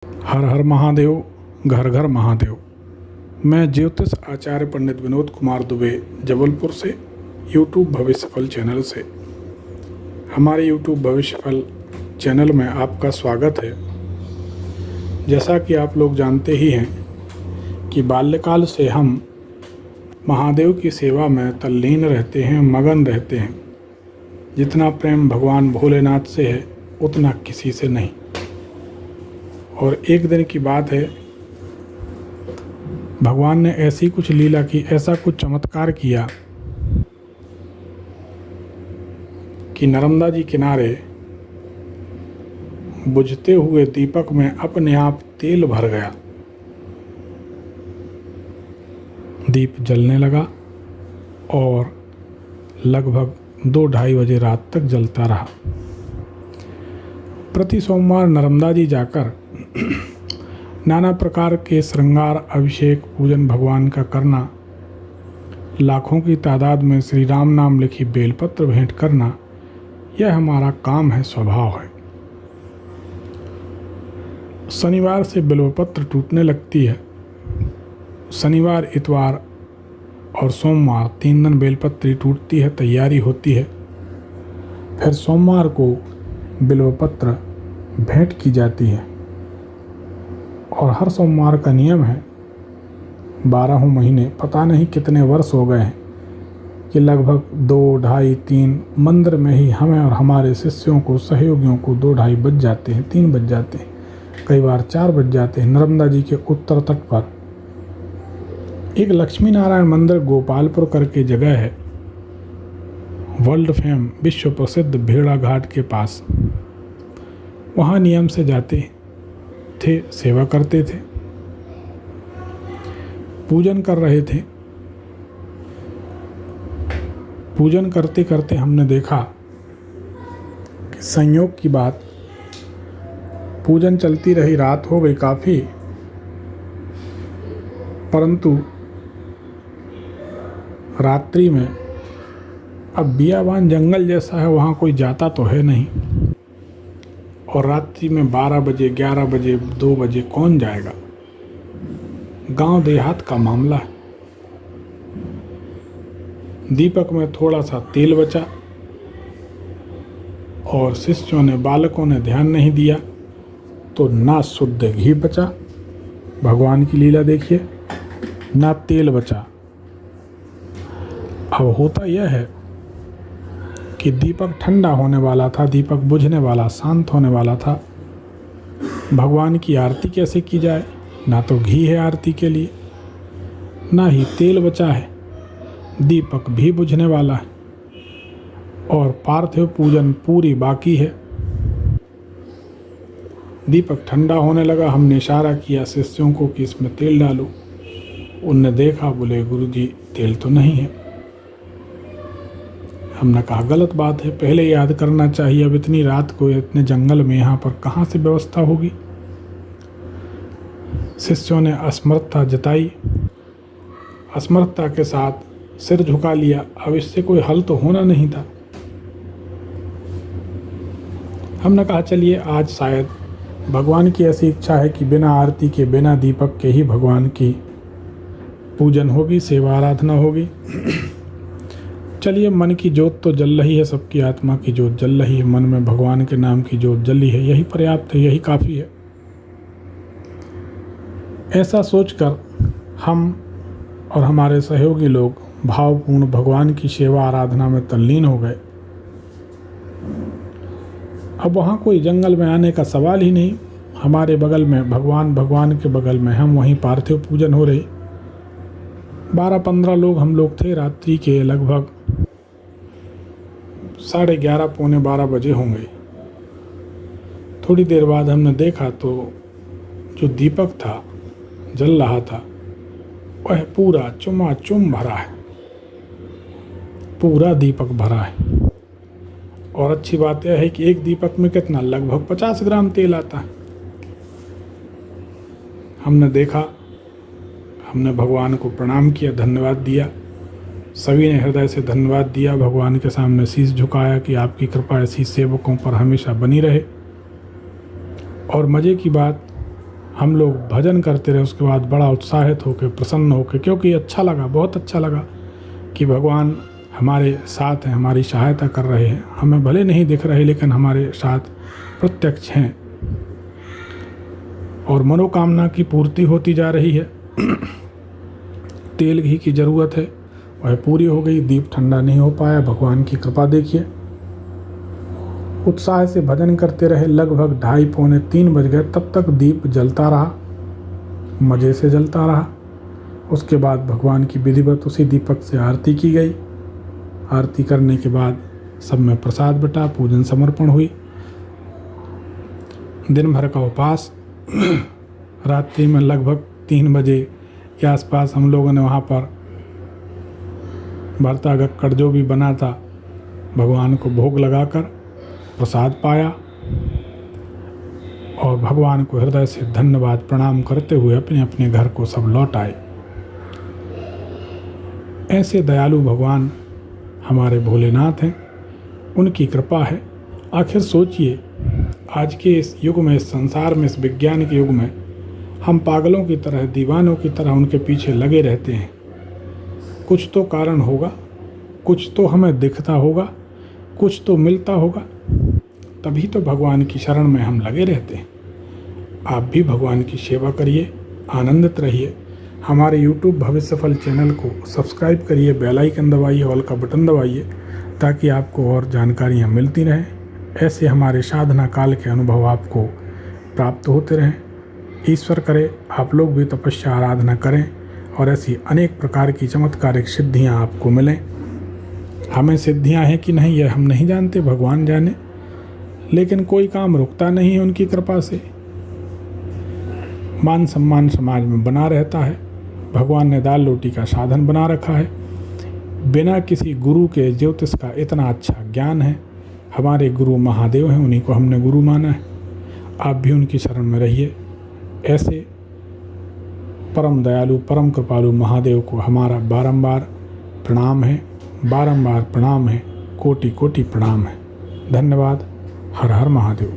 हर हर महादेव, घर घर महादेव। मैं ज्योतिष आचार्य पंडित विनोद कुमार दुबे जबलपुर से यूट्यूब भविष्य फल चैनल से। हमारे यूट्यूब भविष्य फल चैनल में आपका स्वागत है। जैसा कि आप लोग जानते ही हैं कि बाल्यकाल से हम महादेव की सेवा में तल्लीन रहते हैं, मगन रहते हैं। जितना प्रेम भगवान भोलेनाथ से है उतना किसी से नहीं। और एक दिन की बात है, भगवान ने ऐसी कुछ लीला की, ऐसा कुछ चमत्कार किया कि नर्मदा जी किनारे बुझते हुए दीपक में अपने आप तेल भर गया। दीप जलने लगा और लगभग 2-2:30 बजे रात तक जलता रहा। प्रति सोमवार नर्मदा जी जाकर नाना प्रकार के श्रृंगार, अभिषेक, पूजन भगवान का करना, लाखों की तादाद में श्री राम नाम लिखी बेलपत्र भेंट करना, यह हमारा काम है, स्वभाव है। शनिवार से बिल्वपत्र टूटने लगती है। शनिवार, इतवार और सोमवार 3 दिन बेलपत्री टूटती है, तैयारी होती है। फिर सोमवार को बिल्वपत्र भेंट की जाती है। और हर सोमवार का नियम है, 12 महीने, पता नहीं कितने वर्ष हो गए हैं कि लगभग 2, 2:30, 3 मंदिर में ही हमें और हमारे शिष्यों को, सहयोगियों को 2-2:30 बज जाते हैं, 3 बज जाते हैं, कई बार 4 बज जाते हैं। नर्मदा जी के उत्तर तट पर एक लक्ष्मी नारायण मंदिर गोपालपुर करके जगह है, वर्ल्ड फेम, विश्व प्रसिद्ध भेड़ा घाट के पास। वहाँ नियम से जाते थे, सेवा करते थे, पूजन कर रहे थे। पूजन करते करते हमने देखा कि संयोग की बात, पूजन चलती रही, रात हो गई काफ़ी, परंतु रात्रि में, अब बियाबान जंगल जैसा है, वहाँ कोई जाता तो है नहीं, और रात्रि में 12 बजे, 11 बजे, 2 बजे कौन जाएगा। गांव देहात का मामला है। दीपक में थोड़ा सा तेल बचा और शिष्यों ने, बालकों ने ध्यान नहीं दिया तो ना शुद्ध घी बचा। भगवान की लीला देखिए, ना तेल बचा। अब होता यह है कि दीपक ठंडा होने वाला था, दीपक बुझने वाला, शांत होने वाला था। भगवान की आरती कैसे की जाए? ना तो घी है आरती के लिए, ना ही तेल बचा है, दीपक भी बुझने वाला है और पार्थिव पूजन पूरी बाकी है। दीपक ठंडा होने लगा। हमने इशारा किया शिष्यों को कि इसमें तेल डालो। उनने देखा, बोले गुरुजी तेल तो नहीं है। हमने कहा गलत बात है, पहले याद करना चाहिए। अब इतनी रात को इतने जंगल में यहाँ पर कहाँ से व्यवस्था होगी? शिष्यों ने असमर्थता जताई, असमर्थता के साथ सिर झुका लिया। अब इससे कोई हल तो होना नहीं था। हमने कहा चलिए आज शायद भगवान की ऐसी इच्छा है कि बिना आरती के, बिना दीपक के ही भगवान की पूजन होगी, सेवा आराधना होगी। चलिए, मन की जोत तो जल रही है, सबकी आत्मा की जोत जल रही है, मन में भगवान के नाम की जोत जली है, यही पर्याप्त है, यही काफ़ी है। ऐसा सोचकर हम और हमारे सहयोगी लोग भावपूर्ण भगवान की सेवा आराधना में तल्लीन हो गए। अब वहाँ कोई जंगल में आने का सवाल ही नहीं। हमारे बगल में भगवान, भगवान के बगल में हम, वहीं पार्थिव पूजन हो रही। 12-15 लोग हम लोग थे। रात्रि के लगभग 11:30, पौने 12 बजे होंगे। थोड़ी देर बाद हमने देखा तो जो दीपक था, जल रहा था, वह पूरा चुमाचुम भरा है, पूरा दीपक भरा है। और अच्छी बात यह है कि एक दीपक में कितना, लगभग 50 ग्राम तेल आता है। हमने देखा, हमने भगवान को प्रणाम किया, धन्यवाद दिया। सभी ने हृदय से धन्यवाद दिया, भगवान के सामने शीश झुकाया कि आपकी कृपा ऐसी सेवकों पर हमेशा बनी रहे। और मज़े की बात, हम लोग भजन करते रहे। उसके बाद बड़ा उत्साहित होकर, प्रसन्न होकर, क्योंकि अच्छा लगा, बहुत अच्छा लगा कि भगवान हमारे साथ हैं, हमारी सहायता कर रहे हैं। हमें भले नहीं दिख रहे लेकिन हमारे साथ प्रत्यक्ष हैं और मनोकामना की पूर्ति होती जा रही है। तेल घी की ज़रूरत है, वह पूरी हो गई। दीप ठंडा नहीं हो पाया, भगवान की कृपा देखिए। उत्साह से भजन करते रहे, लगभग 2:30-3 बज गए, तब तक दीप जलता रहा, मज़े से जलता रहा। उसके बाद भगवान की विधिवत उसी दीपक से आरती की गई। आरती करने के बाद सब में प्रसाद बटा, पूजन समर्पण हुई। दिन भर का उपास। रात्रि में लगभग 3 बजे के आसपास हम लोगों ने वहाँ पर भरता गक्कड़ जो भी बना था भगवान को भोग लगाकर प्रसाद पाया और भगवान को हृदय से धन्यवाद प्रणाम करते हुए अपने अपने घर को सब लौट आए। ऐसे दयालु भगवान हमारे भोलेनाथ हैं, उनकी कृपा है। आखिर सोचिए, आज के इस युग में, इस संसार में, इस विज्ञान के युग में हम पागलों की तरह, दीवानों की तरह उनके पीछे लगे रहते हैं। कुछ तो कारण होगा, कुछ तो हमें दिखता होगा, कुछ तो मिलता होगा, तभी तो भगवान की शरण में हम लगे रहते हैं। आप भी भगवान की सेवा करिए, आनंदित रहिए। हमारे YouTube भविष्य फल चैनल को सब्सक्राइब करिए, बेल आइकन दबाइए, ऑल का बटन दबाइए, ताकि आपको और जानकारियाँ मिलती रहें। ऐसे हमारे साधना काल के अनुभव आपको प्राप्त होते रहें। ईश्वर करे आप लोग भी तपस्या आराधना करें और ऐसी अनेक प्रकार की चमत्कारिक सिद्धियां आपको मिलें। हमें सिद्धियां हैं कि नहीं यह हम नहीं जानते, भगवान जाने, लेकिन कोई काम रुकता नहीं है उनकी कृपा से। मान सम्मान समाज में बना रहता है। भगवान ने दाल रोटी का साधन बना रखा है। बिना किसी गुरु के ज्योतिष का इतना अच्छा ज्ञान है। हमारे गुरु महादेव हैं, उन्हीं को हमने गुरु माना है। आप भी उनकी शरण में रहिए। ऐसे परम दयालु, परम कृपालु महादेव को हमारा बारंबार प्रणाम है, बारंबार प्रणाम है, कोटि कोटि प्रणाम है। धन्यवाद। हर हर महादेव।